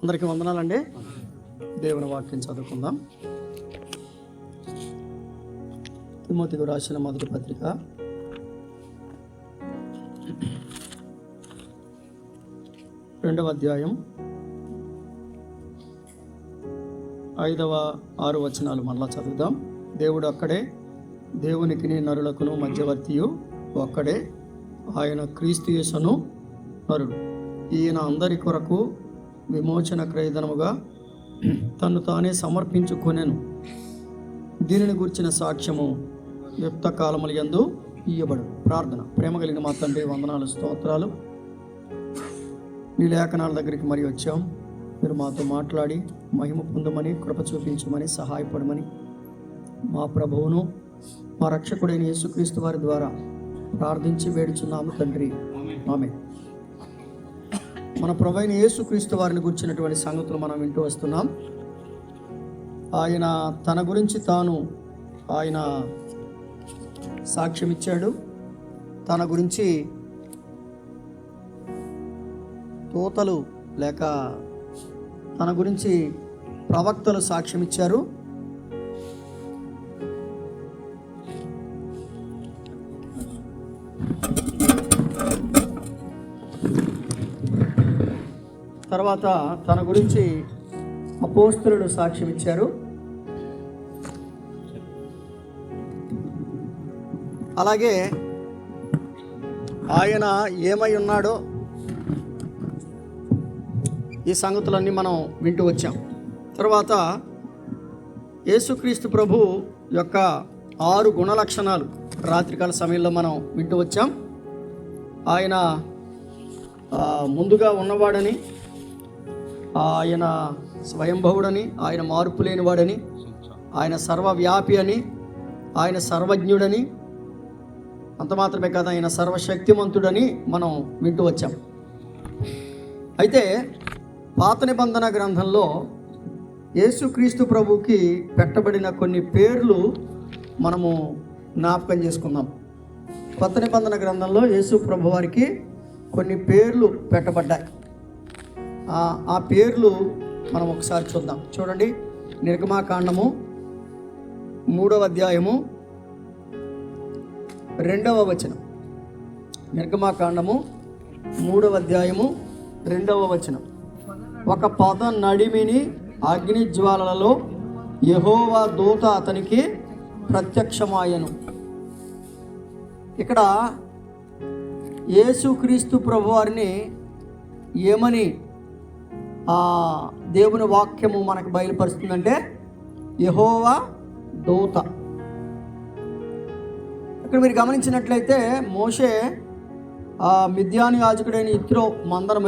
అందరికీ వందనాలండి. దేవుని వాక్యం చదువుకుందాం. తిమోతికి రాసిన మొదటి పత్రిక 2వ అధ్యాయం 5, 6 వచనాలు మళ్ళా చదువుదాం. దేవుడు అక్కడే, దేవునికి నరులకును మధ్యవర్తియు ఒక్కడే, ఆయన క్రీస్తు యేసును నరుడు. ఈయన అందరి కొరకు విమోచన క్రయధనముగా తను తానే సమర్పించుకొనెను. దీనిని గురించిన సాక్ష్యము యుక్త కాలముల యందు ఇయ్యబడు. ప్రార్థన. ప్రేమ కలిగిన మా తండ్రి, వందనాలు, స్తోత్రాలు. నీ లేఖనాల దగ్గరికి మరి వచ్చాం. మీరు మాతో మాట్లాడి మహిమ పొందమని, కృప చూపించమని, సహాయపడమని మా ప్రభువును మా రక్షకుడైన యేసుక్రీస్తు వారి ద్వారా ప్రార్థించి వేడుచున్నాము తండ్రి. ఆమేన్. మన ప్రభువైన యేసుక్రీస్తు వారిని గురించినటువంటి సంగతులు మనం వింటూ వస్తున్నాం. ఆయన తన గురించి తాను సాక్ష్యం ఇచ్చాడు. తన గురించి తోతలు లేక తన గురించి ప్రవక్తలు సాక్ష్యం ఇచ్చారు. తర్వాత తన గురించి అపోస్తలులు సాక్ష్యం ఇచ్చారు. అలాగే ఆయన ఏమై ఉన్నాడో ఈ సంగతులన్నీ మనం వింటూ వచ్చాం. తర్వాత యేసుక్రీస్తు ప్రభు యొక్క 6 గుణలక్షణాలు రాత్రికాల సమయంలో మనం వింటూ వచ్చాం. ఆయన ముందుగా ఉన్నవాడని, ఆయన స్వయంభవుడని, ఆయన మార్పు లేనివాడని, ఆయన సర్వవ్యాపి అని, ఆయన సర్వజ్ఞుడని, అంత మాత్రమే కాదు ఆయన సర్వశక్తిమంతుడని మనం వింటూ వచ్చాం. అయితే పాత నిబంధన గ్రంథంలో యేసుక్రీస్తు ప్రభుకి పెట్టబడిన కొన్ని పేర్లు మనము జ్ఞాపకం చేసుకుందాం. కొత్త నిబంధన గ్రంథంలో యేసు ప్రభు వారికి కొన్ని పేర్లు పెట్టబడ్డాయి. ఆ పేర్లు మనం ఒకసారి చూద్దాం. చూడండి, నిర్గమాకాండము 3వ అధ్యాయము 2వ వచనం. నిర్గమాకాండము 3వ అధ్యాయము 2వ వచనం. ఒక పొద నడిమిని అగ్ని జ్వాలలలో యెహోవా దూత అతనికి ప్రత్యక్షమాయెను. ఇక్కడ యేసుక్రీస్తు ప్రభు వారిని ఏమని దేవుని వాక్యము మనకు బయలుపరుస్తుందంటే యెహోవా దూత. ఇక్కడ మీరు గమనించినట్లయితే మోషే మిద్యాను యాజకుడైన ఇత్రో మందను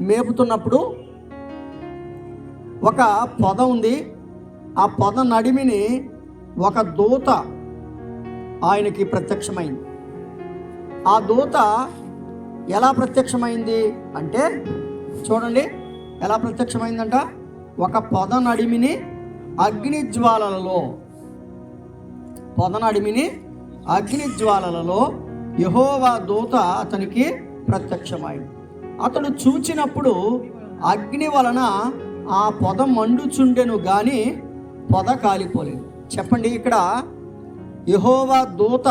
మేపుతున్నప్పుడు ఒక పొద ఉంది. ఆ పొద నడిమిని ఒక దూత ఆయనకి ప్రత్యక్షమైంది. ఆ దూత ఎలా ప్రత్యక్షమైంది అంటే, చూడండి ఎలా ప్రత్యక్షమైందంట. ఒక పొద నడిమిని అగ్ని జ్వాలలలో యెహోవా దూత అతనికి ప్రత్యక్షమైంది. అతడు చూచినప్పుడు అగ్ని వలన ఆ పొద మండుచుండెను కానీ పొద కాలిపోలేదు. చెప్పండి, ఇక్కడ యెహోవా దూత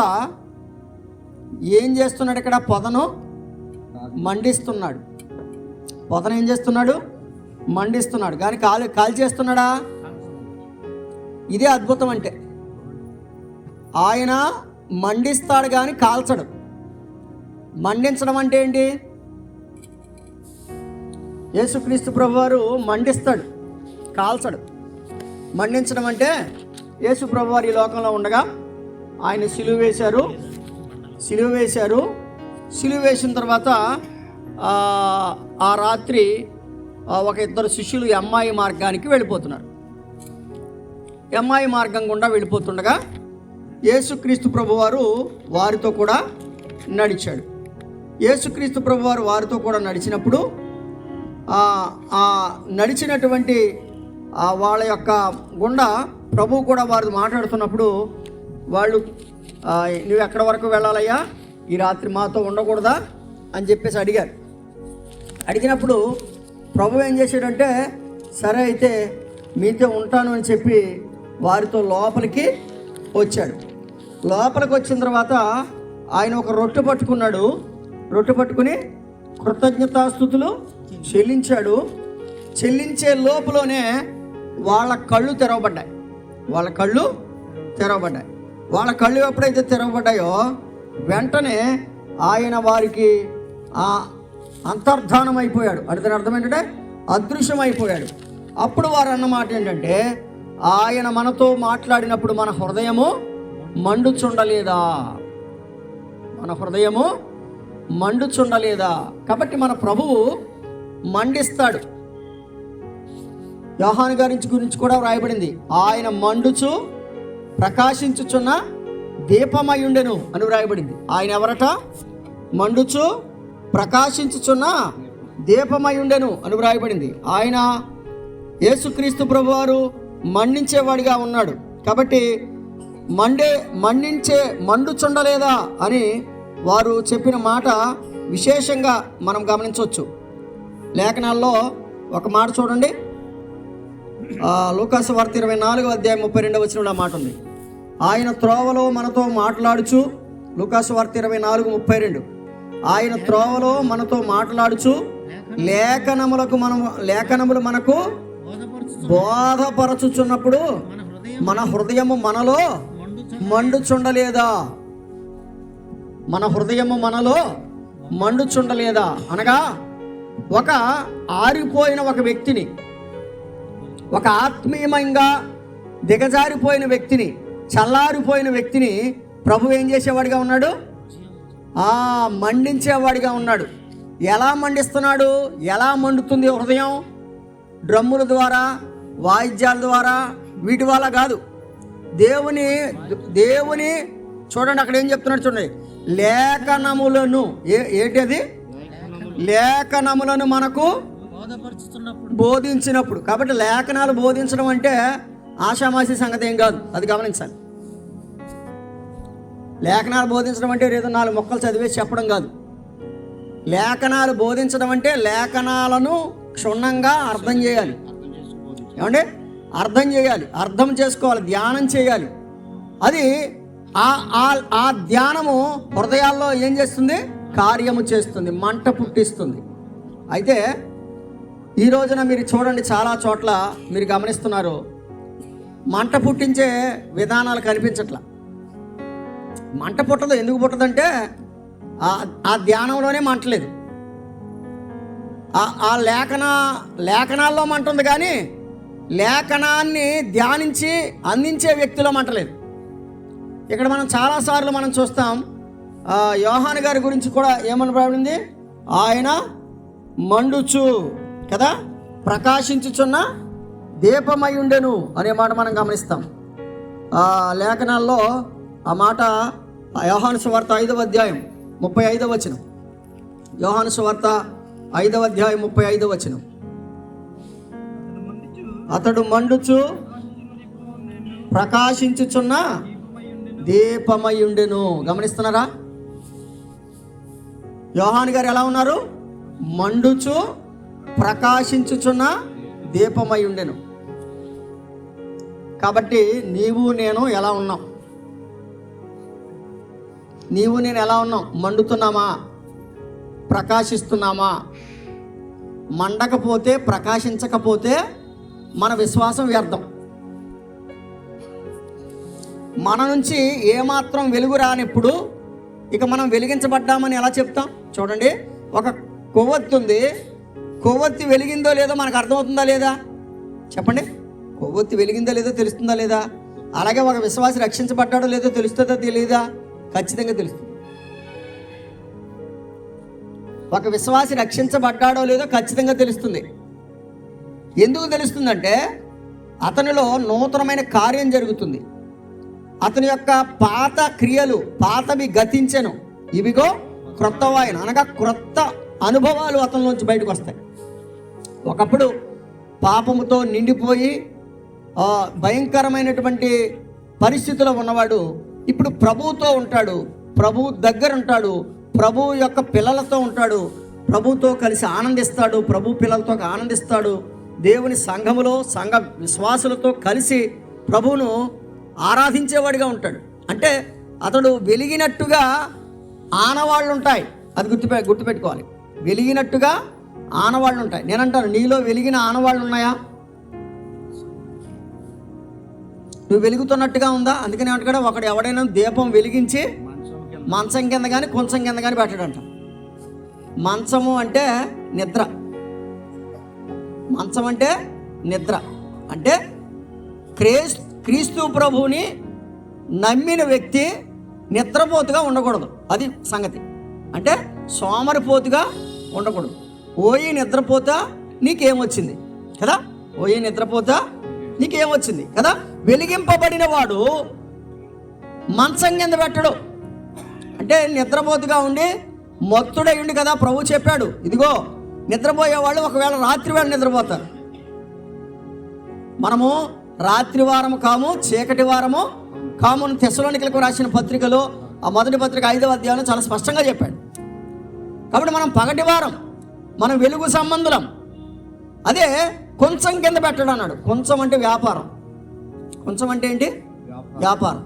ఏం చేస్తున్నాడు? ఇక్కడ పొదను మండిస్తున్నాడు. పొదను ఏం చేస్తున్నాడు? మండిస్తున్నాడు. కానీ కాల్ చేస్తున్నాడా? ఇదే అద్భుతం. అంటే ఆయన మండిస్తాడు కానీ కాల్చడు. మండించడం అంటే ఏంటి? యేసుక్రీస్తు ప్రభువారు మండిస్తాడు, కాల్చడు. మండించడం అంటే యేసు ప్రభువారు ఈ లోకంలో ఉండగా ఆయన సిలువ వేసిన తర్వాత ఆ రాత్రి ఒక 2 శిష్యులు ఎమ్మాయి మార్గానికి వెళ్ళిపోతున్నారు. ఎమ్మాయి మార్గం గుండా వెళ్ళిపోతుండగా యేసుక్రీస్తు ప్రభువారు వారితో కూడా నడిచాడు. యేసుక్రీస్తు ప్రభువారు వారితో కూడా నడిచినప్పుడు నడిచినటువంటి వాళ్ళ యొక్క గుండా ప్రభువు కూడా వారు మాట్లాడుతున్నప్పుడు వాళ్ళు నువ్వు ఎక్కడి వరకు వెళ్ళాలయ్యా, ఈ రాత్రి మాతో ఉండకూడదా అని చెప్పేసి అడిగారు. అడిగినప్పుడు ప్రభు ఏం చేశాడంటే, సరే అయితే మీతో ఉంటాను అని చెప్పి వారితో లోపలికి వచ్చాడు. లోపలికి వచ్చిన తర్వాత ఆయన ఒక రొట్టె పట్టుకున్నాడు. రొట్టె పట్టుకుని కృతజ్ఞతాస్తుతులు చెల్లించాడు. చెల్లించే లోపులోనే వాళ్ళ కళ్ళు తెరవబడ్డాయి. వాళ్ళ కళ్ళు ఎప్పుడైతే తెరవబడ్డాయో వెంటనే ఆయన వారికి అంతర్ధానం అయిపోయాడు. అంటే దాని అర్థం ఏంటంటే అదృశ్యం అయిపోయాడు. అప్పుడు వారు అన్నమాట ఏంటంటే, ఆయన మనతో మాట్లాడినప్పుడు మన హృదయము మండుచుండలేదా? కాబట్టి మన ప్రభువు మండిస్తాడు. యోహాను గారి గురించి కూడా వ్రాయబడింది, ఆయన మండుచు ప్రకాశించుచున్న దీపమయుండెను అని వ్రాయబడింది. ఆయన ఎవరట? మండుచు ప్రకాశించుచున్న దీపమయుండెను అని వ్రాయబడింది. ఆయన యేసుక్రీస్తు ప్రభువారు మండించేవాడిగా ఉన్నాడు. కాబట్టి మండుచుండలేదా అని వారు చెప్పిన మాట విశేషంగా మనం గమనించవచ్చు. లేఖనాల్లో ఒక మాట చూడండి, లూకాసు వార్త 24:32 మాట ఉంది. ఆయన త్రోవలో మనతో మాట్లాడుచు, లూకాసు వార్త 24:32, ఆయన త్రోవలో మనతో మాట్లాడుచు లేఖనములు మనకు బోధపరచుచున్నప్పుడు మన హృదయము మనలో మండుచుండలేదా? అనగా ఒక ఆరిపోయిన ఒక వ్యక్తిని, ఒక ఆత్మీయంగా దిగజారిపోయిన వ్యక్తిని, చల్లారిపోయిన వ్యక్తిని ప్రభు ఏం చేసేవాడిగా ఉన్నాడు? మండించేవాడిగా ఉన్నాడు. ఎలా మండిస్తున్నాడు? ఎలా మండుతుంది హృదయం? డ్రమ్ముల ద్వారా, వాయిద్యాల ద్వారా, వీటి వల్ల కాదు. దేవుని చూడండి, అక్కడ ఏం చెప్తున్నాడు చూడండి, లేఖనములను లేఖనములను మనకు బోధించినప్పుడు. కాబట్టి లేఖనాలు బోధించడం అంటే ఆషామాషి సంగతి ఏం కాదు, అది గమనించాలి. లేఖనాలు బోధించడం అంటే ఏదో 4 మొక్కలు చదివేసి చెప్పడం కాదు. లేఖనాలు బోధించడం అంటే లేఖనాలను క్షుణ్ణంగా అర్థం చేయాలి. ఏమంటే అర్థం చేసుకోవాలి, ధ్యానం చేయాలి. అది ఆ ధ్యానము హృదయాల్లో ఏం చేస్తుంది? కార్యము చేస్తుంది, మంట పుట్టిస్తుంది. అయితే ఈ రోజున మీరు చూడండి, చాలా చోట్ల మీరు గమనిస్తున్నారు, మంట పుట్టించే విధానాలు కనిపించట్లా. మంట పుట్టదు. ఎందుకు పుట్టదంటే ఆ ధ్యానంలోనే మంటలేదు. ఆ లేఖనాల్లో మంట ఉంది, కానీ లేఖనాన్ని ధ్యానించి అందించే వ్యక్తిలో మంటలేదు. ఇక్కడ మనం చాలాసార్లు మనం చూస్తాం, యోహాను గారి గురించి కూడా ఏమని రాబడింది? ఆయన మండుచు కదా, ప్రకాశించుచున్న దీపమయుండెను అనే మాట మనం గమనిస్తాం. లేఖనాల్లో ఆ మాట యోహాను సువార్త 5:35 యోహాను సువార్త 5:35 అతడు మండుచు ప్రకాశించుచున్న దీపమయుండెను. గమనిస్తున్నారా? యోహాను గారు ఎలా ఉన్నారు? మండుచు ప్రకాశించుచున్న దీపమయుండెను. కాబట్టి నీవు నేను ఎలా ఉన్నాం? మండుతున్నామా? ప్రకాశిస్తున్నామా? మండకపోతే, ప్రకాశించకపోతే మన విశ్వాసం వ్యర్థం. మన నుంచి ఏమాత్రం వెలుగు రానిప్పుడు ఇక మనం వెలిగించబడ్డామని ఎలా చెప్తాం? చూడండి, ఒక కొవ్వొత్తి ఉంది. కొవ్వొత్తి వెలిగిందో లేదో మనకు అర్థమవుతుందా లేదా? చెప్పండి. కొవ్వొత్తి వెలిగిందో లేదో తెలుస్తుందా లేదా? అలాగే ఒక విశ్వాసి రక్షించబడ్డాడో లేదో తెలుస్తుందా తెలియదా? ఖచ్చితంగా తెలుస్తుంది. ఒక విశ్వాసి రక్షించబడ్డాడో లేదో ఖచ్చితంగా తెలుస్తుంది. ఎందుకు తెలుస్తుందంటే అతనిలో నూతనమైన కార్యం జరుగుతుంది. అతని యొక్క పాత క్రియలు, పాతవి గతించెను, ఇవిగో క్రొత్తవాయన, అనగా క్రొత్త అనుభవాలు అతనిలోంచి బయటకు వస్తాయి. ఒకప్పుడు పాపముతో నిండిపోయి భయంకరమైనటువంటి పరిస్థితిలో ఉన్నవాడు ఇప్పుడు ప్రభువుతో ఉంటాడు, ప్రభువు దగ్గర ఉంటాడు, ప్రభువు యొక్క పిల్లలతో ఉంటాడు, ప్రభుతో కలిసి ఆనందిస్తాడు, ప్రభు పిల్లలతో ఆనందిస్తాడు, దేవుని సంఘములో సంఘ విశ్వాసులతో కలిసి ప్రభువును ఆరాధించేవాడిగా ఉంటాడు. అంటే అతడు వెలిగినట్టుగా ఆనవాళ్ళు ఉంటాయి. అది గుర్తుపెట్టుకోవాలి. వెలిగినట్టుగా ఆనవాళ్ళు ఉంటాయి. నేనంటాను, నీలో వెలిగిన ఆనవాళ్ళు ఉన్నాయా? నువ్వు వెలుగుతున్నట్టుగా ఉందా? అందుకని ఏమంటాడు, ఒకడు ఎవడైనా దీపం వెలిగించి మంచం కింద కానీ కొంచెం కింద కానీ పెట్టాడంట. మంచము అంటే నిద్ర, మంచం అంటే నిద్ర. అంటే క్రీస్తు ప్రభువుని నమ్మిన వ్యక్తి నిద్రపోతుగా ఉండకూడదు. అది సంగతి. అంటే సోమరిపోతుగా ఉండకూడదు. ఓయి నిద్రపోతా నీకేమొచ్చింది కదా, ఓయి నిద్రపోతా నీకేమొచ్చింది కదా. వెలిగింపబడిన వాడు మంచం కింద పెట్టడు. అంటే నిద్రపోతుగా ఉండి మత్తుడై ఉండి కదా ప్రభు చెప్పాడు, ఇదిగో నిద్రపోయేవాళ్ళు ఒకవేళ రాత్రి వేళ నిద్రపోతారు. మనము రాత్రి వారము కాము, చీకటి వారము కాము. తెస్సలోనికలకు రాసిన పత్రికలో ఆ మొదటి పత్రిక 5వ అధ్యాయంలో చాలా స్పష్టంగా చెప్పాడు. కాబట్టి మనం పగటి వారం, మనం వెలుగు సంబంధులం. అదే కొంచెం కింద పెట్టడం అన్నాడు. కొంచెం అంటే వ్యాపారం. కొంచెం అంటే ఏంటి? వ్యాపారం.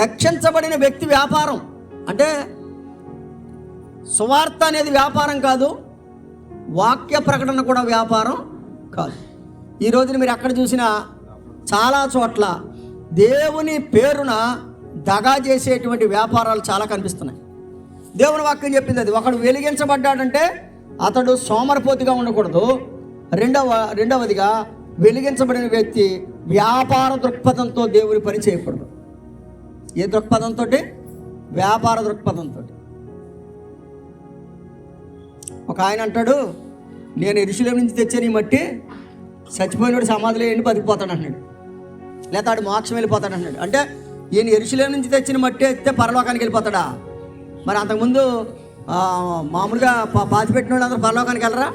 రక్షించబడిన వ్యక్తి వ్యాపారం. అంటే సువార్త అనేది వ్యాపారం కాదు, వాక్య ప్రకటన కూడా వ్యాపారం కాదు. ఈ రోజున మీరు ఎక్కడ చూసినా చాలా చోట్ల దేవుని పేరున దగా చేసేటువంటి వ్యాపారాలు చాలా కనిపిస్తున్నాయి. దేవుని వాక్యం చెప్పింది అది. ఒకడు వెలిగించబడ్డాడంటే అతడు సోమరిపోతుగా ఉండకూడదు. రెండవదిగా వెలిగించబడిన వ్యక్తి వ్యాపార దృక్పథంతో దేవుని పని చేయకూడదు. ఏ దృక్పథంతో? వ్యాపార దృక్పథంతో. ఒక ఆయన అంటాడు, నేను యెరూషలేము నుంచి తెచ్చాను ఈ మట్టి, చచ్చిపోయినోడు సమాధిలో ఏంటి బతికిపోతాడు అంటున్నాడు, లేదా ఆడు మోక్షం వెళ్ళిపోతాడు అంటున్నాడు. అంటే ఈయన యెరూషలేము నుంచి తెచ్చిన మట్టి ఎత్తే పరలోకానికి వెళ్ళిపోతాడా? మరి అంతకుముందు మామూలుగా పాతిపెట్టిన వాళ్ళు అందరూ పరలోకానికి వెళ్ళరా?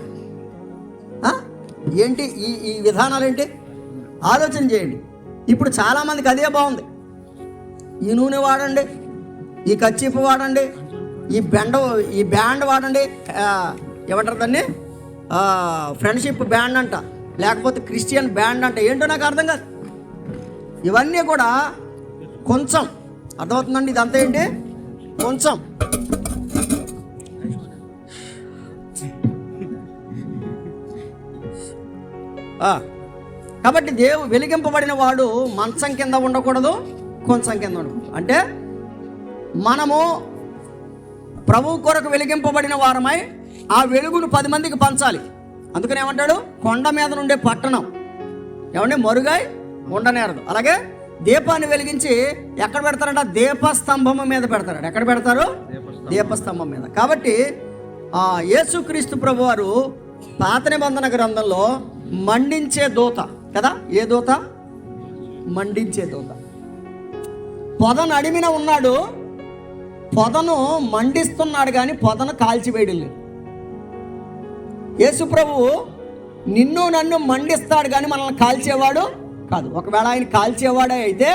ఏంటి ఈ విధానాలు ఏంటి? ఆలోచన చేయండి. ఇప్పుడు చాలామందికి అదే బాగుంది. ఈ నూనె వాడండి, ఈ కచ్చిపు వాడండి, ఈ బ్యాండ్ వాడండి, ఏమంటారు దాన్ని, ఫ్రెండ్షిప్ బ్యాండ్ అంట, లేకపోతే క్రిస్టియన్ బ్యాండ్ అంట. ఏంటో నాకు అర్థం కాదు. ఇవన్నీ కూడా కొంచెం, అర్థమవుతుందండి? ఇదంతా ఏంటి? కొంచెం. కాబట్టి వెలిగింపబడిన వాడు మంచం కింద ఉండకూడదు, కొంచెం కింద ఉండకూడదు. అంటే మనము ప్రభు కొరకు వెలిగింపబడిన వారమై ఆ వెలుగును 10 మందికి పంచాలి. అందుకని ఏమంటాడు, కొండ మీద నుండే పట్టణం ఏమంటే మరుగై ఉండనేరదు. అలాగే దీపాన్ని వెలిగించి ఎక్కడ పెడతారంట? దీపస్తంభం మీద పెడతారు. ఎక్కడ పెడతారు? దీపస్తంభం మీద. కాబట్టి యేసుక్రీస్తు ప్రభు వారు పాత నిబంధన గ్రంథంలో మండించే దూత కదా. ఏ దూత? మండించే దూత. పొదను అడిమిన ఉన్నాడు, పొదను మండిస్తున్నాడు, కానీ పొదను కాల్చివేయడం లేదు. యేసు ప్రభువు నిన్ను నన్ను మండిస్తాడు, కానీ మనల్ని కాల్చేవాడు కాదు. ఒకవేళ ఆయన కాల్చేవాడే అయితే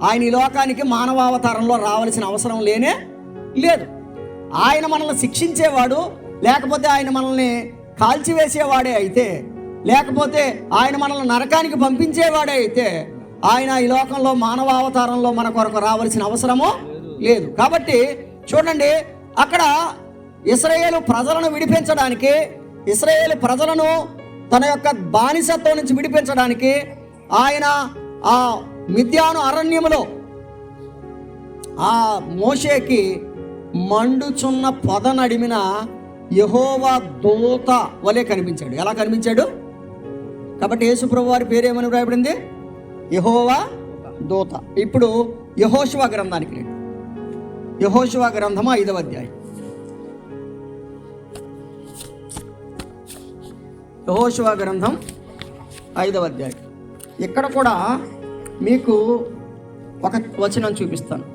ఆయన ఈ లోకానికి మానవావతారంలో రావాల్సిన అవసరం లేనే లేదు. ఆయన మనల్ని శిక్షించేవాడు, లేకపోతే ఆయన మనల్ని కాల్చివేసేవాడే అయితే, లేకపోతే ఆయన మనల్ని నరకానికి పంపించేవాడే అయితే ఆయన ఈ లోకంలో మానవావతారంలో మన కొరకు రావాల్సిన అవసరము లేదు. కాబట్టి చూడండి, అక్కడ ఇశ్రాయేలు ప్రజలను విడిపించడానికి, ఇశ్రాయేలు ప్రజలను తన యొక్క బానిసత్వం నుంచి విడిపించడానికి ఆయన ఆ మిద్యాను అరణ్యములో ఆ మోషేకి మండుచున్న పొద నడిమిన యెహోవా దూత వలె కనిపించాడు. ఎలా కనిపించాడు? కాబట్టి యేసు ప్రభు వారి పేరేమని రాయబడింది? యెహోవా దూత. ఇప్పుడు యెహోషువ గ్రంథానికి రండి. యెహోషువ గ్రంథము 5వ అధ్యాయం. యెహోషువ గ్రంథం 5వ అధ్యాయం. ఇక్కడ కూడా మీకు ఒక వచనం చూపిస్తాను.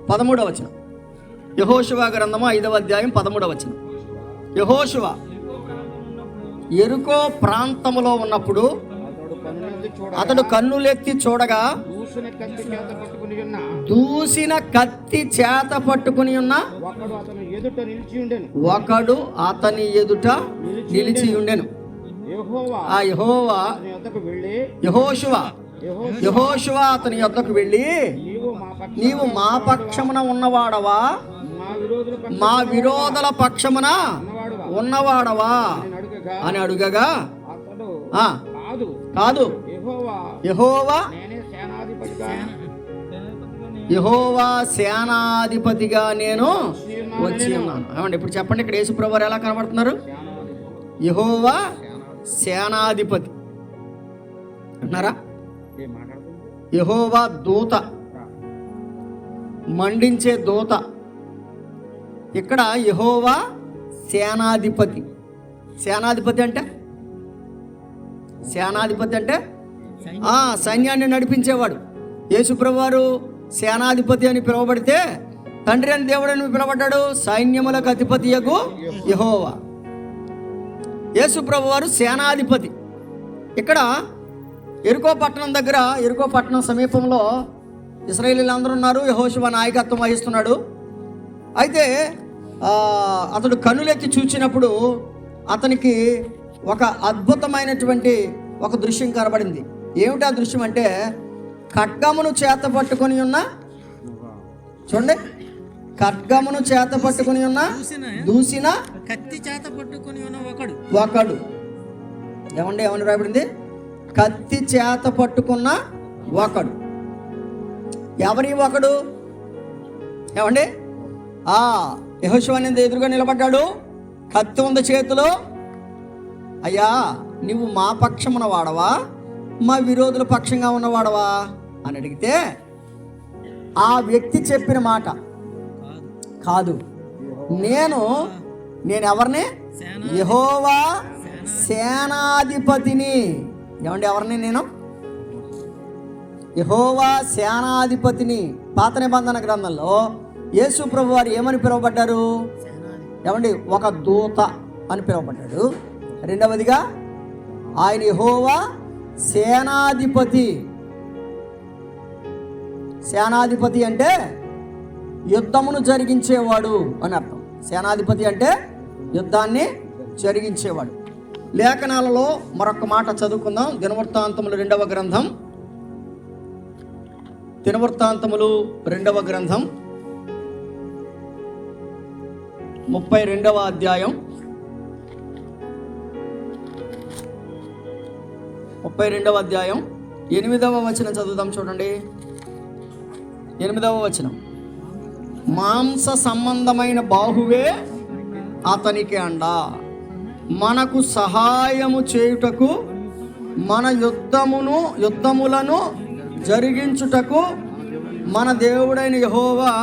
13వ వచనం. యెహోషువ గ్రంథము 5వ అధ్యాయం 13వ వచనం. యెహోషువ యెరికో ప్రాంతములో ఉన్నప్పుడు అతడు కన్నులెత్తి చూడగా దూసిన కత్తి చేత పట్టుకుని ఉన్న దూసిన కత్తి చేత పట్టుకుని ఉన్న ఒకడు అతని ఎదుట నిలిచి ఉండెను. ఒకడు అతని ఎదుట నిలిచి ఉండెను. యెహోవా ఆ యెహోవా అతని యొద్దకు వెళ్ళి యెహోషువ అతని యొద్దకు వెళ్ళి నీవు మా పక్షమున ఉన్నవాడవా, మా విరోధుల పక్షమున ఉన్నవాడవా అని అడుగగా అతడు ఆ కాదు, యెహోవా యెహోవా సేనాధిపతిగా నేను వచ్చి ఉన్నాను. ఏమండి ఇప్పుడు చెప్పండి, ఇక్కడ యేసుప్రభు వారు ఎలా కనబడుతున్నారు? యెహోవా సేనాధిపతి అన్నారా? యెహోవా దూత, మండించే దూత. ఇక్కడ యెహోవా సేనాధిపతి. సేనాధిపతి అంటే సైన్యాన్ని నడిపించేవాడు. యేసుప్రభు వారు సేనాధిపతి అని పిలువబడితే తండ్రి అని దేవుడు అని పిలువబడ్డాడు. సైన్యములకు అధిపతియగు యెహోవా. యేసుప్రభు వారు సేనాధిపతి. ఇక్కడ యెరికో పట్టణం దగ్గర, యెరికో పట్టణం సమీపంలో ఇశ్రాయేలీయులు అందరూ ఉన్నారు. యెహోషువ నాయకత్వం వహిస్తున్నాడు. అయితే అతడు కన్నులెత్తి చూచినప్పుడు అతనికి ఒక అద్భుతమైనటువంటి ఒక దృశ్యం కనబడింది. ఏమిటి ఆ దృశ్యం అంటే, ఖడ్గమును చేత పట్టుకొని ఉన్న, చూడండి, ఖడ్గమును చేత పట్టుకొని ఉన్న దూసిన కత్తి చేత పట్టుకొని ఉన్న ఒకడు. ఏమని రాయబడింది? కత్తి చేత పట్టుకున్న ఒకడు. ఎవరి ఒకడు? ఏమండి, యెహోషువ అనేది ఎదురుగా నిలబడ్డాడు. కత్తి ఉంది చేతిలో. అయ్యా, నువ్వు మా పక్షమున వాడవా, మా విరోధుల పక్షంగా ఉన్నవాడవా అని అడిగితే ఆ వ్యక్తి చెప్పిన మాట, కాదు, నేను ఎవరిని? యెహోవా సేనాధిపతిని. ఏమండి, ఎవరిని? నేను యెహోవా సేనాధిపతిని. పాత నిబంధన గ్రంథంలో యేసు ప్రభు వారు ఏమని పిలువబడ్డారు? ఏమండి, ఒక దూత అని పిలువబడ్డాడు. రెండవదిగా ఆయన యెహోవా సేనాధిపతి. సేనాధిపతి అంటే యుద్ధమును జరిగించేవాడు అని అర్థం. సేనాధిపతి అంటే యుద్ధాన్ని జరిగించేవాడు. లేఖనాలలో మరొక మాట చదువుకుందాం. దినవృత్తాంతములు 2వ గ్రంథం, దినవృత్తాంతములు 2వ గ్రంథం 32వ అధ్యాయం 32వ అధ్యాయం 8వ వచనం చదువుదాం. చూడండి, 8వ వచనం. మాంస సంబంధమైన బాహువే అతనికి అండ, మనకు సహాయము చేయుటకు, మన యుద్ధములను జరిగించుటకు మన దేవుడైన యెహోవా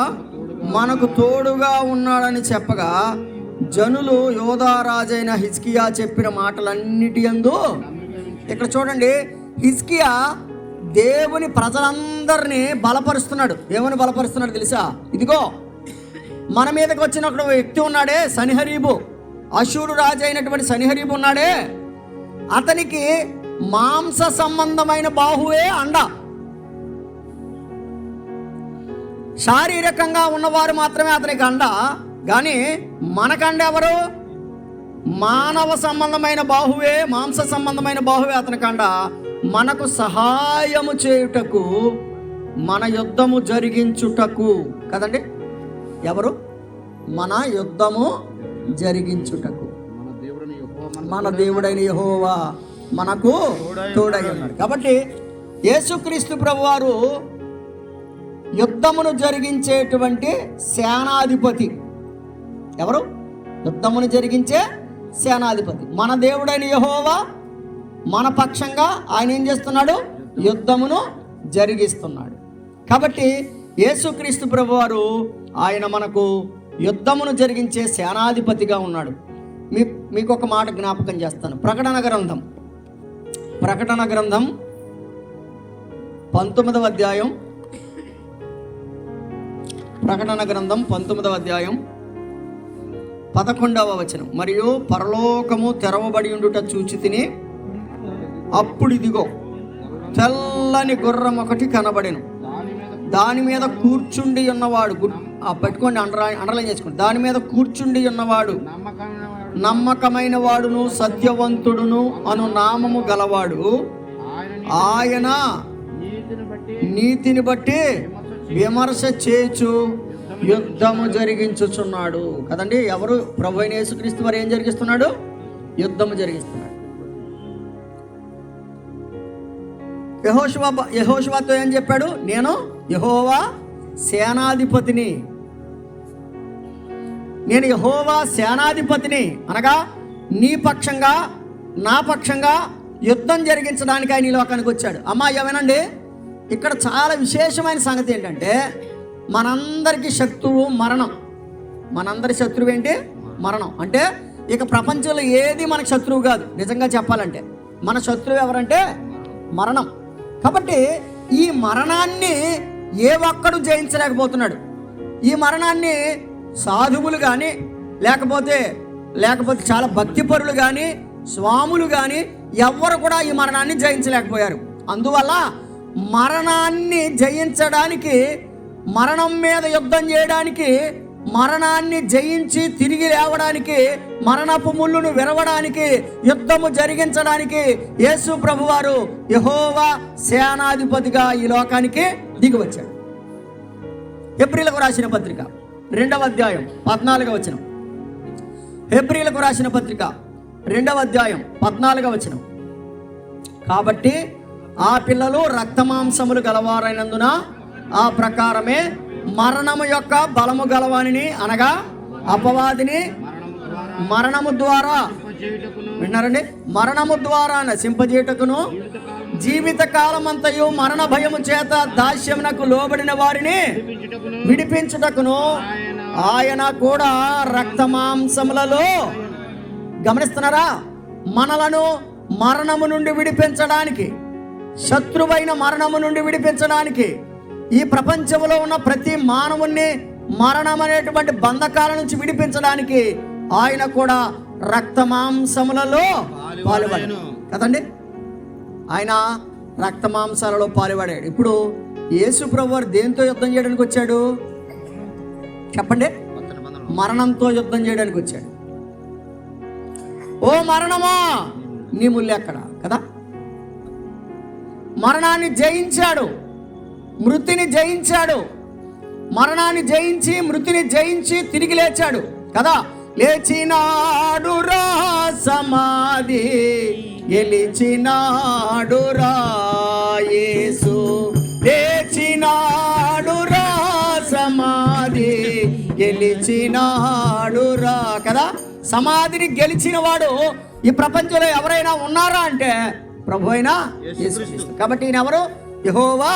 మనకు తోడుగా ఉన్నాడని చెప్పగా, జనులు యోధారాజైన హిజ్కియా చెప్పిన మాటలన్నిటి యందు, ఇక్కడ చూడండి, హిజ్కియా దేవుని ప్రజలందరినీ బలపరుస్తున్నాడు. ఏమని బలపరుస్తున్నాడు తెలుసా? ఇదిగో మన మీదకి వచ్చిన ఒక వ్యక్తి ఉన్నాడే, సన్హెరీబు, అషూరు రాజు అయినటువంటి సన్హెరీబు ఉన్నాడే, అతనికి మాంస సంబంధమైన బాహువే అండ. శారీరకంగా ఉన్నవారు మాత్రమే అతనికి అండ, కానీ మనకండ ఎవరు? మానవ సంబంధమైన బాహువే, మాంస సంబంధమైన బాహువే అతనికి అండ. మనకు సహాయము చేయుటకు, మన యుద్ధము జరిగించుటకు. కదండి, ఎవరు? మన యుద్ధము జరిగించుటకు మన దేవుడైన యెహోవా మనకు తోడై ఉన్నాడు. కాబట్టి యేసుక్రీస్తు ప్రభువారు యుద్ధమును జరిగించేటువంటి సేనాధిపతి. ఎవరు? యుద్ధమును జరిగించే సేనాధిపతి. మన దేవుడైన యెహోవా మన పక్షంగా ఆయన ఏం చేస్తున్నాడు? యుద్ధమును జరిగిస్తున్నాడు. కాబట్టి యేసుక్రీస్తు ప్రభువారు ఆయన మనకు యుద్ధమును జరిగించే సేనాధిపతిగా ఉన్నాడు. మీకు ఒక మాట జ్ఞాపకం చేస్తాను. ప్రకటన గ్రంథం 19వ అధ్యాయం, ప్రకటన గ్రంథం 19వ అధ్యాయం 11వ వచనం. మరియు పరలోకము తెరవబడి ఉండుట చూచి తిని, అప్పుడు ఇదిగో తెల్లని గుర్రం ఒకటి కనబడెను. దాని మీద కూర్చుండి ఉన్నవాడు, పెట్టుకోండి, అండర్లైన్ చేసుకోండి. దాని మీద కూర్చుండి ఉన్నవాడు నమ్మకమైన వాడును సత్యవంతుడును అను నామము గలవాడు. ఆయన నీతిని బట్టి విమర్శ చేచు యుద్ధము జరిగించుచున్నాడు. కదండి, ఎవరు? ప్రభు అయిన యేసుక్రీస్తు వారు ఏం జరిగిస్తున్నాడు? యుద్ధము జరిగిస్తున్నాడు. యెహోషువతో ఏం చెప్పాడు? నేను యెహోవా సేనాధిపతిని, నేను యెహోవా సేనాధిపతిని, అనగా నీ పక్షంగా నా పక్షంగా యుద్ధం జరిగించడానికి ఆయన ఈ లోకానికి వచ్చాడు. అమ్మాయి వినండి, ఇక్కడ చాలా విశేషమైన సంగతి ఏంటంటే, మనందరికీ శత్రువు మరణం. మనందరి శత్రువు ఏంటి? మరణం. అంటే ఇక ప్రపంచంలో ఏది మనకు శత్రువు కాదు. నిజంగా చెప్పాలంటే మన శత్రువు ఎవరంటే మరణం. కాబట్టి ఈ మరణాన్ని ఏ ఒక్కడు జయించలేకపోతున్నాడు. ఈ మరణాన్ని సాధువులు కానీ లేకపోతే చాలా భక్తిపరులు కానీ స్వాములు కానీ ఎవ్వరు కూడా ఈ మరణాన్ని జయించలేకపోయారు. అందువల్ల మరణాన్ని జయించడానికి, మరణం మీద యుద్ధం చేయడానికి, మరణాన్ని జయించి తిరిగి లేవడానికి, మరణపు ముళ్ళును విరవడానికి, యుద్ధము జరిగించడానికి యేసు ప్రభువారు యెహోవా సేనాధిపతిగా ఈ లోకానికి దిగివచ్చాడు. హెబ్రీలకు రాసిన పత్రిక 2వ అధ్యాయం 14వ వచనం. హెబ్రీలకు రాసిన పత్రిక 2వ అధ్యాయం 14వ వచనం. కాబట్టి ఆ పిల్లలు రక్తమాంసములు గలవారైనందున ఆ ప్రకారమే మరణము యొక్క బలము గలవానిని, అనగా అపవాదిని మరణము ద్వారా, విన్నారండి, మరణము ద్వారా నశింపజేయుటకును జీవిత కాలమంతయు మరణ భయము చేత దాస్యమునకు లోబడిన వారిని విడిపించుటకును ఆయన కూడా రక్తమాంసములలో, గమనిస్తున్నారా, మనలను మరణము నుండి విడిపించడానికి, శత్రువైన మరణము నుండి విడిపించడానికి, ఈ ప్రపంచంలో ఉన్న ప్రతి మానవుణ్ణి మరణం అనేటువంటి బంధకాల నుంచి విడిపించడానికి ఆయన కూడా రక్తమాంసములలో పాలుపడాడు. కదండి, ఆయన రక్తమాంసాలలో పాలుపడాడు. ఇప్పుడు యేసు ప్రభువారు దేంతో యుద్ధం చేయడానికి వచ్చాడు? చెప్పండి. మరణంతో యుద్ధం చేయడానికి వచ్చాడు. ఓ మరణమా, నీ ముళ్ళు ఎక్కడ? కదా, మరణాన్ని జయించాడు, మృతిని జయించాడు. మరణాన్ని జయించి మృతిని జయించి తిరిగి లేచాడు కదా. లేచినాడు రా సమాధి గెలిచినాడు రా యేసు, లేచినాడు రా సమాధి గెలిచినాడు రా కదా. సమాధిని గెలిచిన వాడు ఈ ప్రపంచంలో ఎవరైనా ఉన్నారా అంటే ప్రభు అయినా యేసుక్రీస్తు. కాబట్టి ఈయన ఎవరు? యెహోవా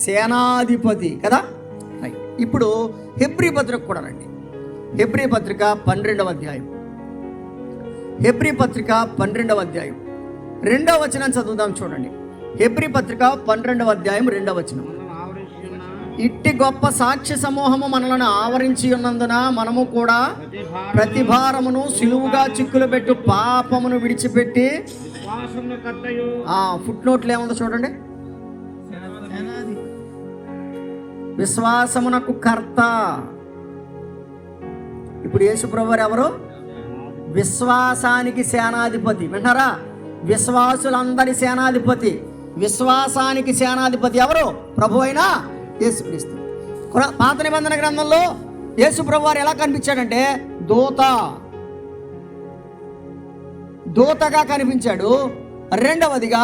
సేనాధిపతి కదా. ఇప్పుడు హెబ్రీ పత్రిక కూడా రండి. హెబ్రీ పత్రిక 12వ అధ్యాయం. హెబ్రీ పత్రిక 12వ అధ్యాయం 2వ వచనం చదువుదాం, చూడండి. హెబ్రీ పత్రిక 12వ అధ్యాయం 2వ వచనం. ఇట్టి గొప్ప సాక్ష్య సమూహము మనలను ఆవరించి ఉన్నందున మనము కూడా ప్రతి భారమును సిలువుగా చిక్కులు పెట్టు పాపమును విడిచిపెట్టి, ఫుట్ నోట్లు ఏముందో చూడండి. విశ్వాసమునకు కర్త. ఇప్పుడు యేసు ప్రభువారు ఎవరు? విశ్వాసానికి సేనాధిపతి. వింటారా? విశ్వాసులందరి సేనాధిపతి, విశ్వాసానికి సేనాధిపతి ఎవరు? ప్రభు అయినా యేసుక్రీస్తు. పాత నిబంధన గ్రంథంలో యేసు ప్రభువారు ఎలా కనిపించాడంటే దూతగా కనిపించాడు. రెండవదిగా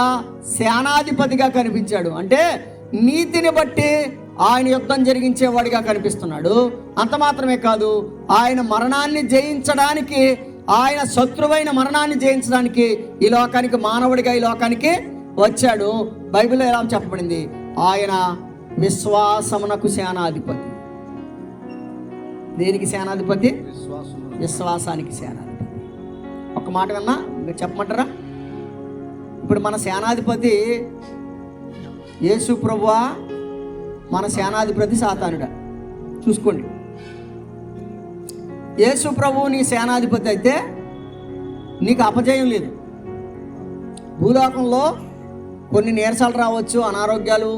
సేనాధిపతిగా కనిపించాడు. అంటే నీతిని బట్టి ఆయన యుద్ధం జరిగించేవాడిగా కనిపిస్తున్నాడు. అంత మాత్రమే కాదు, ఆయన మరణాన్ని జయించడానికి, ఆయన శత్రువైన మరణాన్ని జయించడానికి ఈ లోకానికి మానవుడిగా ఈ లోకానికి వచ్చాడు. బైబిల్లో ఎలా చెప్పబడింది? ఆయన విశ్వాసమునకు సేనాధిపతి. దేనికి సేనాధిపతి? విశ్వాసానికి సేనాధిపతి. ఒక మాట కన్నా చెప్పమంటారా? ఇప్పుడు మన సేనాధిపతి యేసు ప్రభువా, మన సేనాధిపతి సాతానుడా? చూసుకోండి. యేసు ప్రభువు నీ సేనాధిపతి అయితే నీకు అపజయం లేదు. భూలోకంలో కొన్ని నీరసాలు రావచ్చు, అనారోగ్యాలు,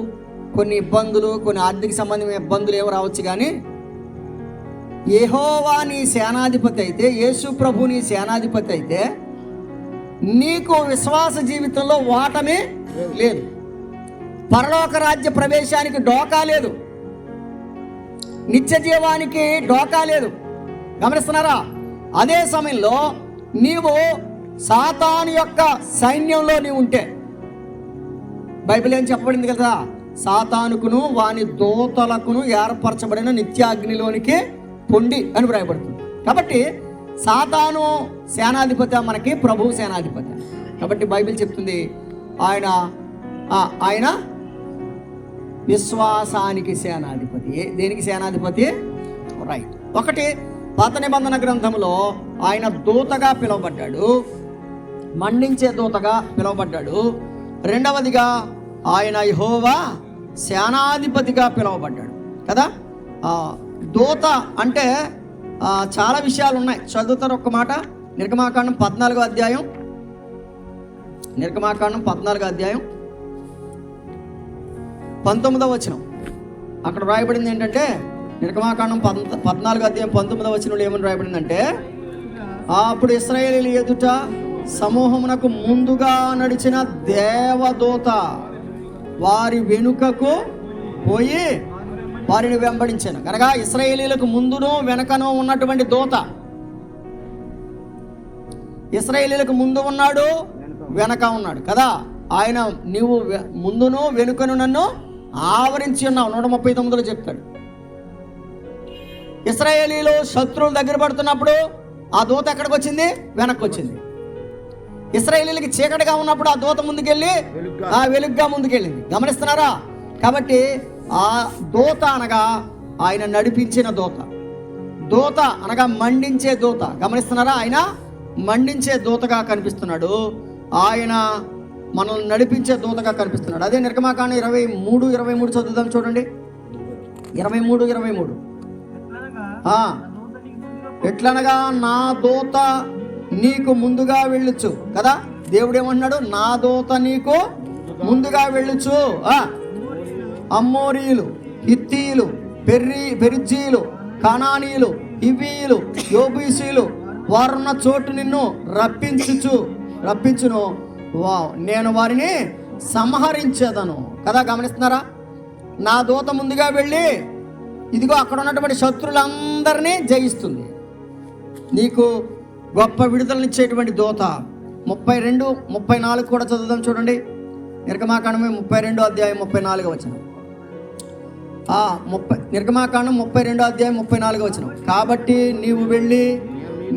కొన్ని ఇబ్బందులు, కొన్ని ఆర్థిక సంబంధమైన ఇబ్బందులు ఏమో రావచ్చు. కానీ యెహోవా నీ సేనాధిపతి అయితే, యేసు ప్రభు నీ సేనాధిపతి అయితే నీకు విశ్వాస జీవితంలో ఓటమి లేదు. పరలోక రాజ్య ప్రవేశానికి డోకా లేదు, నిత్య జీవానికి డోకా లేదు. గమనిస్తున్నారా? అదే సమయంలో నీవు సాతాను యొక్క సైన్యంలో నీవు ఉంటే, బైబిల్ ఏం చెప్పబడింది కదా, సాతానుకును వాని దూతలకును ఏర్పరచబడిన నిత్యాగ్నిలోనికి పొండి అని వ్రాయబడుతుంది. కాబట్టి సాతాను సేనాధిపతి, మనకి ప్రభువు సేనాధిపతి. కాబట్టి బైబిల్ చెప్తుంది ఆయన విశ్వాసానికి సేనాధిపతి. దేనికి సేనాధిపతి? రైట్. ఒకటి, పాత నిబంధన గ్రంథంలో ఆయన దూతగా పిలువబడ్డాడు, మండించే దూతగా పిలువబడ్డాడు. రెండవదిగా ఆయన యెహోవా సేనాధిపతిగా పిలువబడ్డాడు కదా. దూత అంటే చాలా విషయాలు ఉన్నాయి. చదువుతారు ఒక్క మాట. నిర్గమాకాండం 14వ అధ్యాయం, నిర్గమాకాండం 14వ అధ్యాయం 19వ వచనం. అక్కడ రాయబడింది ఏంటంటే, నిర్గమాకాండం 14వ అధ్యాయం 19వ వచనంలో ఏమని రాయబడిందంటే, అప్పుడు ఇశ్రాయేలీయుల ఎదుట సమూహమునకు ముందుగా నడిచిన దేవదూత వారి వెనుకకు పోయి వారిని వెంబడించాను. కనుక ఇశ్రాయేలీయులకు ముందును వెనకను ఉన్నటువంటి దూత, ఇశ్రాయేలీయులకు ముందు ఉన్నాడు, వెనక ఉన్నాడు కదా. ఆయన నీవు ముందును వెనుకను నన్ను ఆవరించి ఉన్నావు 139లో చెప్తాడు. ఇశ్రాయేలీయులు శత్రువులు దగ్గర పడుతున్నప్పుడు ఆ దూత ఎక్కడికి వచ్చింది? వెనక్కి వచ్చింది. ఇశ్రాయేలీయులకి చీకటిగా ఉన్నప్పుడు ఆ దూత ముందుకెళ్ళి వెలుగ్గా ముందుకెళ్ళింది. గమనిస్తున్నారా? కాబట్టి ఆ దూత అనగా ఆయన నడిపించిన దూత, దూత అనగా మండించే దూత. గమనిస్తున్నారా? ఆయన మండించే దూతగా కనిపిస్తున్నాడు, ఆయన మనల్ని నడిపించే దూతగా కనిపిస్తున్నాడు. అదే నిర్గమాకాండం 23 చదువుదాం చూడండి. 23 ఎట్లనగా నా దూత నీకు ముందుగా వెళ్ళొచ్చు కదా. దేవుడు ఏమంటున్నాడు? నా దూత నీకు ముందుగా వెళ్ళొచ్చు. అమ్మోరీయులు, హిత్తీయులు, పెరిజ్జీయులు, కనానీయులు, హివ్వీయులు, యోబూసీయులు వారున్న చోటు నిన్ను రప్పించును. నేను వారిని సంహరించేదను కదా. గమనిస్తున్నారా? నా దూత ముందుగా వెళ్ళి ఇదిగో అక్కడ ఉన్నటువంటి శత్రులందరినీ జయిస్తుంది. నీకు గొప్ప విడుదలనిచ్చేటువంటి దూత. 32, 34 కూడా చదువుదాం చూడండి. నిర్గమాకాండమే 32వ అధ్యాయం 34వ వచనం. నిర్గమాకాండం 32వ అధ్యాయం 34వ వచనం. కాబట్టి నీవు వెళ్ళి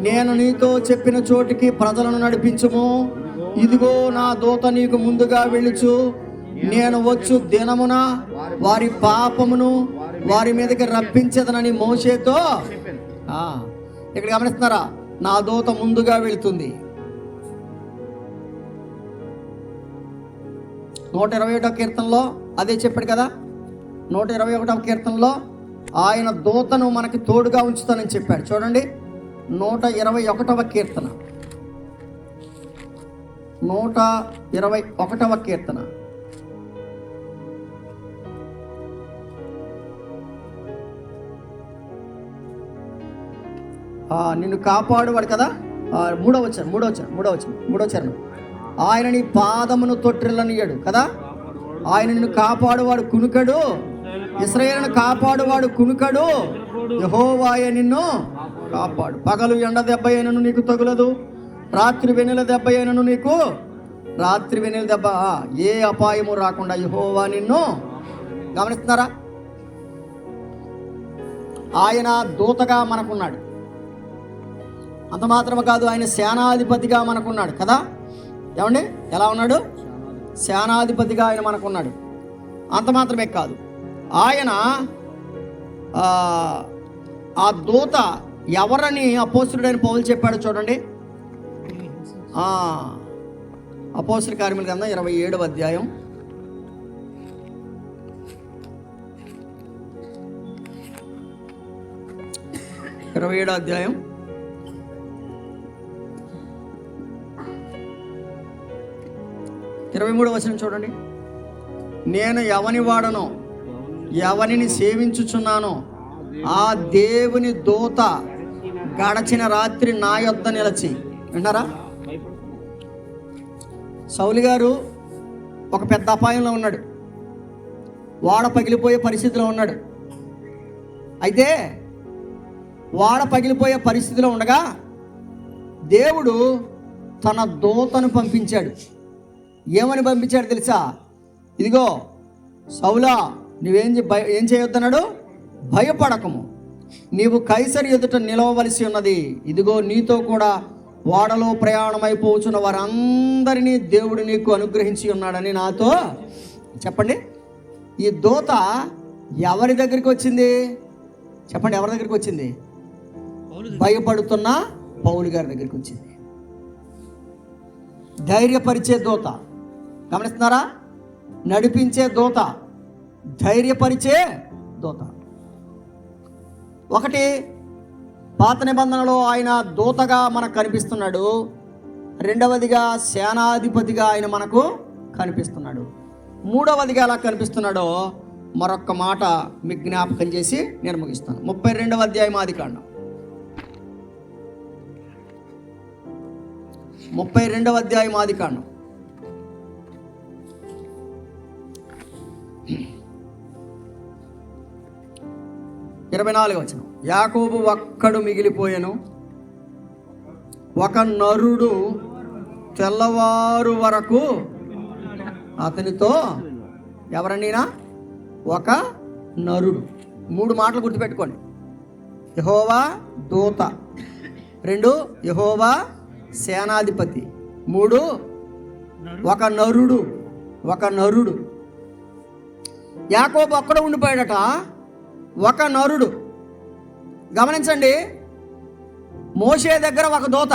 నేను నీతో చెప్పిన చోటికి ప్రజలను నడిపించుము. ఇదిగో నా దూత నీకు ముందుగా వెళ్ళుచు. నేను వచ్చు దినమున వారి పాపమును వారి మీదకి రప్పించదనని మోషేతో. ఇక్కడ గమనిస్తున్నారా? నా దూత ముందుగా వెళుతుంది. 121వ కీర్తనలో అదే చెప్పాడు కదా. 121వ కీర్తనలో ఆయన దూతను మనకి తోడుగా ఉంచుతానని చెప్పాడు. చూడండి 121వ కీర్తన, 121వ కీర్తన. నిన్ను కాపాడువాడు కదా. 3వ చరణం. ఆయన నీ పాదమును తొట్టిల్లనియ్యడు కదా. ఆయన నిన్ను కాపాడువాడు కునుకడు, ఇశ్రాయేలును కాపాడువాడు కునుకడు. యెహోవాయే నిన్ను కాపాడు. పగలు ఎండ దెబ్బ అయినను నీకు తగులదు, రాత్రి వెన్నెల దెబ్బ అయినను నీకు. రాత్రి వెన్నెల దెబ్బ ఏ అపాయము రాకుండా యెహోవా నిన్ను. గమనిస్తున్నారా? ఆయన దూతగా మనకున్నాడు. అంత మాత్రమే కాదు, ఆయన సేనాధిపతిగా మనకున్నాడు కదా. ఏమండి? ఎలా ఉన్నాడు? సేనాధిపతిగా ఆయన మనకున్నాడు. అంత మాత్రమే కాదు, ఆయన ఆ దూత ఎవరని అపోస్తలుడైన పౌలు చెప్పాడు చూడండి. అపోస్తల కార్యముల గ్రంథం 27వ అధ్యాయం 27వ అధ్యాయం 9 23వ వచనం చూడండి. నేను ఎవని వాడనో, ఎవరిని సేవించుచున్నానో ఆ దేవుని దూత గడచిన రాత్రి నా యొద్ద నిలిచి. విన్నారా? సౌలు గారు ఒక పెద్ద అపాయంలో ఉన్నాడు, వాడ పగిలిపోయే పరిస్థితిలో ఉన్నాడు. అయితే వాడ పగిలిపోయే పరిస్థితిలో ఉండగా దేవుడు తన దూతను పంపించాడు. ఏమని పంపించాడు తెలుసా? ఇదిగో సౌలా, ఏం చేయొద్దన్నాడు? భయపడకము, నీవు కైసరు ఎదుట నిలవవలసి ఉన్నది. ఇదిగో నీతో కూడా వాడలో ప్రయాణమైపోచున్న వారందరినీ దేవుడు నీకు అనుగ్రహించి ఉన్నాడని నాతో చెప్పండి. ఈ దూత ఎవరి దగ్గరికి వచ్చింది చెప్పండి? ఎవరి దగ్గరికి వచ్చింది? భయపడుతున్న పౌలు గారి దగ్గరికి వచ్చింది. ధైర్యపరిచే దూత. గమనిస్తున్నారా? నడిపించే దూత, ధైర్యపరిచే దూత. ఒకటి, పాత నిబంధనలో ఆయన దూతగా మనకు కనిపిస్తున్నాడు. రెండవదిగా సేనాధిపతిగా ఆయన మనకు కనిపిస్తున్నాడు. మూడవదిగా ఎలా కనిపిస్తున్నాడో మరొక్క మాట మీకు జ్ఞాపకం చేసి నేను ముగిస్తాను. 32వ అధ్యాయం ఆదికాండం. 32వ అధ్యాయం ఆదికాండం 24వ వచనం. యాకోబు ఒక్కడు మిగిలిపోయెను, ఒక నరుడు తెల్లవారు వరకు అతనితో. ఎవరన్నీనా? ఒక నరుడు. 3 మాటలు గుర్తుపెట్టుకోండి. యెహోవా దూత, 2 యెహోవా సేనాధిపతి, 3 ఒక నరుడు. ఒక నరుడు. యాకోబు ఒక్కడ ఉండిపోయాడట, ఒక నరుడు. గమనించండి, మోషే దగ్గర ఒక దూత,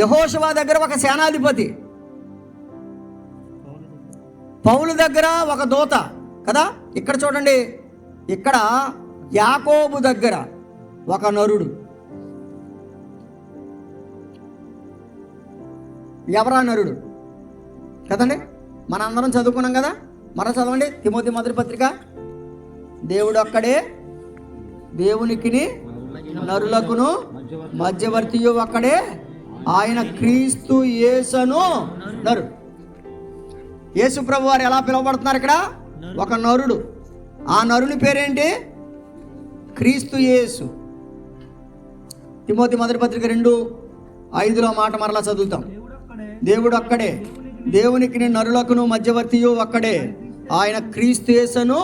యెహోషువ దగ్గర ఒక సేనాధిపతి, పౌలు దగ్గర ఒక దూత కదా. ఇక్కడ చూడండి, ఇక్కడ యాకోబు దగ్గర ఒక నరుడు. ఎవరా నరుడు కదండి? మన అందరం చదువుకున్నాం కదా. మరో చదవండి, తిమోతి మొదటి పత్రిక. దేవుడు ఒక్కడే, దేవునికిని నరులకును మధ్యవర్తియు ఒక్కడే, ఆయన క్రీస్తు యేసును నరుడు. యేసు ప్రభు వారు ఎలా పిలువబడుతున్నారు ఇక్కడ? ఒక నరుడు. ఆ నరుని పేరేంటి? క్రీస్తు యేసు. తిమోతి మొదటి పత్రిక 2:5 మాట మరలా చదువుతాం. దేవుడు ఒక్కడే, దేవునికి నరులకును మధ్యవర్తియు ఒక్కడే, ఆయన క్రీస్తు యేసును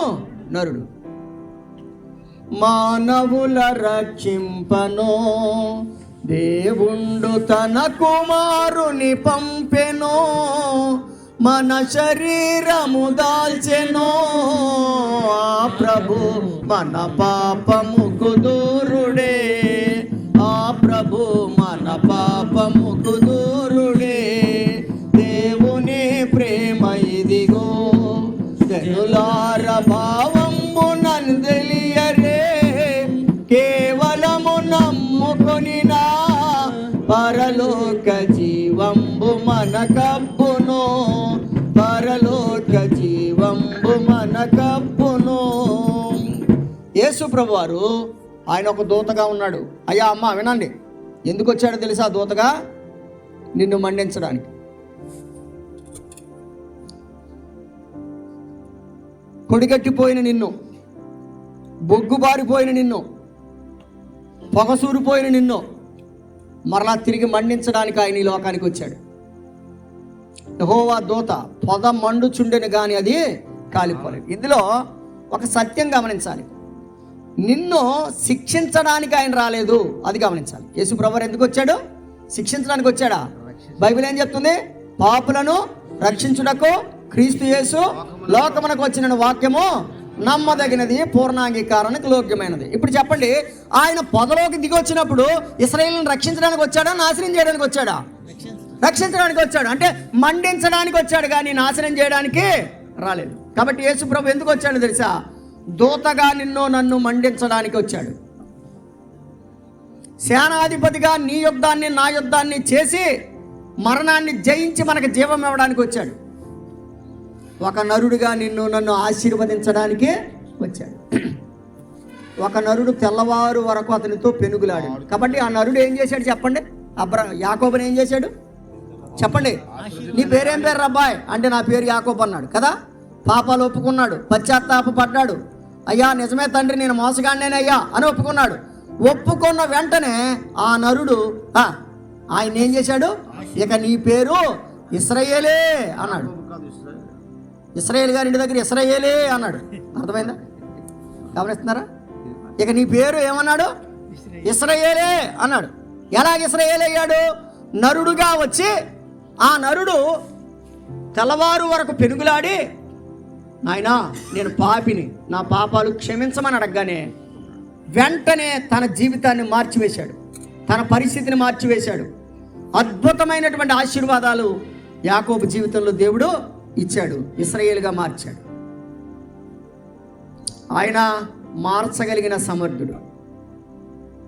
నరుడు. మానవుల రక్షింపను దేవుండు తన కుమారుని పంపెను, మన శరీరము దాల్చెను, ఆ ప్రభు మన పాపముకు దూరుడే, ఆ ప్రభు మన పాపముకు దూరుడే. దేవుని ప్రేమ ఇదిగో, జనులార భావంబు నన్ను తెలియరే, కేవలము నమ్ముకొని నా పరలోక జీవంబు మన కప్పును, పరలోక జీవంబు మన కప్పును. యేసు ప్రభు వారు ఆయన ఒక దూతగా ఉన్నాడు. అయ్యా అమ్మ వినండి, ఎందుకు వచ్చాడో తెలుసా? దూతగా నిన్ను మండించడానికి. కొడిగట్టిపోయిన నిన్ను, బొగ్గుబారిపోయిన నిన్ను, పొగసూరిపోయిన నిన్ను మరలా తిరిగి మండించడానికి ఆయన ఈ లోకానికి వచ్చాడు. యెహోవా దూత పొగ మండుచుండెను కానీ అది కాలిపోలేదు. ఇందులో ఒక సత్యం గమనించాలి. నిన్ను శిక్షించడానికి ఆయన రాలేదు, అది గమనించాలి. యేసు ప్రభువు ఎందుకు వచ్చాడు? శిక్షించడానికి వచ్చాడా? బైబిల్ ఏం చెప్తుంది? పాపులను రక్షించుటకు క్రీస్తు యేసు లోకమునకు వచ్చిన వాక్యము నమ్మదగినది, పూర్ణాంగీకారానికి యోగ్యమైనది. ఇప్పుడు చెప్పండి, ఆయన పొదలోకి దిగి వచ్చినప్పుడు ఇశ్రాయేలును రక్షించడానికి వచ్చాడా, నాశనం చేయడానికి వచ్చాడా? రక్షించడానికి వచ్చాడు. అంటే మండించడానికి వచ్చాడు కానీ నాశనం చేయడానికి రాలేదు. కాబట్టి యేసు ప్రభు ఎందుకు వచ్చాడు తెలుసా? దూతగా నిన్ను నన్ను మండించడానికి వచ్చాడు. సేనాధిపతిగా నీ యుద్ధాన్ని నా యుద్ధాన్ని చేసి మరణాన్ని జయించి మనకు జీవం ఇవ్వడానికి వచ్చాడు. ఒక నరుడుగా నన్ను ఆశీర్వదించడానికే వచ్చాడు. ఒక నరుడు తెల్లవారు వరకు అతనితో పెనుగులాడాడు. కాబట్టి ఆ నరుడు ఏం చేశాడు చెప్పండి? యాకోబుని ఏం చేశాడు చెప్పండి? నీ పేరేం పేరు అబ్బాయ్ అంటే నా పేరు యాకోబు అన్నాడు కదా. పాపాలు ఒప్పుకున్నాడు, పశ్చాత్తాపడ్డాడు. అయ్యా నిజమే తండ్రి, నేను మోసగాడినేనయ్యా అని ఒప్పుకున్నాడు. ఒప్పుకున్న వెంటనే ఆ నరుడు ఆయన ఏం చేశాడు? ఇక నీ పేరు ఇశ్రాయేలే అన్నాడు. ఇశ్రాయేల్ గారి ఇంటి దగ్గర ఇశ్రాయేలే అన్నాడు. అర్థమైందా? గమనిస్తున్నారా? ఇక నీ పేరు ఏమన్నాడు? ఇశ్రాయేలే అన్నాడు. ఎలాగ ఇశ్రాయేల్ అయ్యాడు? నరుడుగా వచ్చి ఆ నరుడు తెల్లవారు వరకు పెనుగులాడి, నాయనా నేను పాపిని, నా పాపాలు క్షమించమని అడగగానే వెంటనే తన జీవితాన్ని మార్చివేశాడు, తన పరిస్థితిని మార్చివేశాడు. అద్భుతమైనటువంటి ఆశీర్వాదాలు యాకోబు జీవితంలో దేవుడు ఇచ్చాడు, ఇశ్రాయేలుగా మార్చాడు. ఆయన మార్చగలిగిన సమర్థుడు.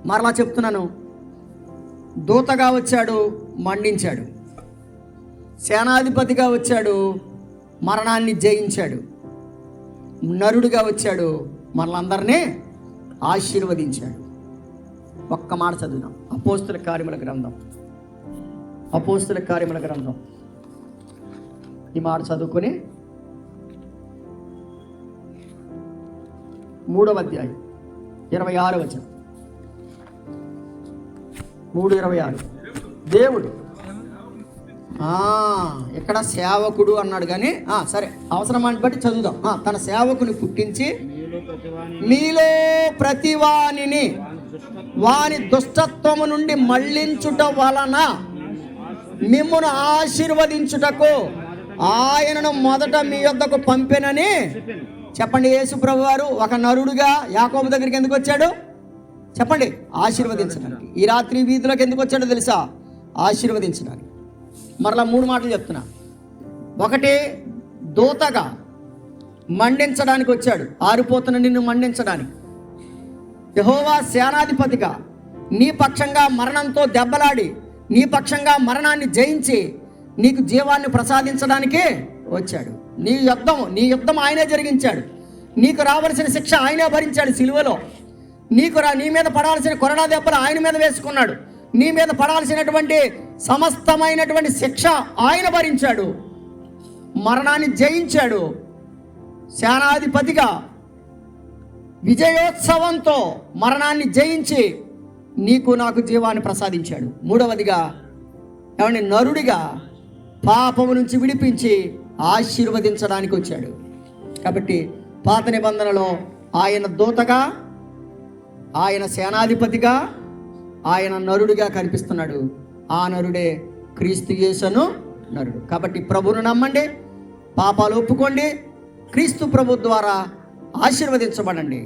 మరలా చెప్తున్నాను, దూతగా వచ్చాడు, మండించాడు. సేనాధిపతిగా వచ్చాడు, మరణాన్ని జయించాడు. నరుడుగా వచ్చాడు, మనలందరినీ ఆశీర్వదించాడు. ఒక్క మాట చదువుదాం. అపోస్తుల కార్యముల గ్రంథం, అపోస్తుల కార్యముల గ్రంథం ఈ మాట చదువుకొని 3వ అధ్యాయం 26వ వచనం. 3:26. దేవుడు ఇక్కడ సేవకుడు అన్నాడు కానీ సరే అవసరమాన్ని బట్టి చదువుదాం. తన సేవకుని పుట్టించి మీలో ప్రతివానిని వాని దుష్టత్వము నుండి మళ్లించుట వలన మిమ్మును ఆశీర్వదించుటకు ఆయనను మొదట మీ యొద్దకు పంపెనని చెప్పండి. యేసు ప్రభు వారు ఒక నరుడుగా యాకోబు దగ్గరికి ఎందుకు వచ్చాడు చెప్పండి? ఆశీర్వదించడానికి. ఈ రాత్రి వీధిలోకి ఎందుకు వచ్చాడో తెలుసా? ఆశీర్వదించడానికి. మరలా 3 మాటలు చెప్తున్నా. ఒకటి, దూతగా మండించడానికి వచ్చాడు, ఆరిపోతున్న నిన్ను మండించడానికి. యెహోవా సేనాధిపతిగా నీ పక్షంగా మరణంతో దెబ్బలాడి నీ పక్షంగా మరణాన్ని జయించి నీకు జీవాన్ని ప్రసాదించడానికి వచ్చాడు. నీ యుద్ధం ఆయనే జరిగించాడు. నీకు రావలసిన శిక్ష ఆయనే భరించాడు సిలువలో. నీ మీద పడాల్సిన కొరడా దెబ్బలు ఆయన మీద వేసుకున్నాడు. నీ మీద పడాల్సినటువంటి సమస్తమైనటువంటి శిక్ష ఆయన భరించాడు. మరణాన్ని జయించాడు. సేనాధిపతిగా విజయోత్సవంతో మరణాన్ని జయించి నీకు నాకు జీవాన్ని ప్రసాదించాడు. 3వదిగా ఏమండి, నరుడిగా పాపము నుంచి విడిపించి ఆశీర్వదించడానికి వచ్చాడు. కాబట్టి పాత నిబంధనలో ఆయన దూతగా, ఆయన సేనాధిపతిగా, ఆయన నరుడిగా కనిపిస్తున్నాడు. ఆ నరుడే క్రీస్తు యేసును నరుడు. కాబట్టి ప్రభువును నమ్మండి, పాపాలు ఒప్పుకోండి, క్రీస్తు ప్రభు ద్వారా ఆశీర్వదించబడండి,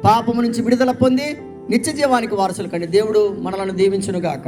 పాపము నుంచి విడుదల పొంది నిత్య జీవానికి వారసులు కండి. దేవుడు మనలను దీవించునుగాక.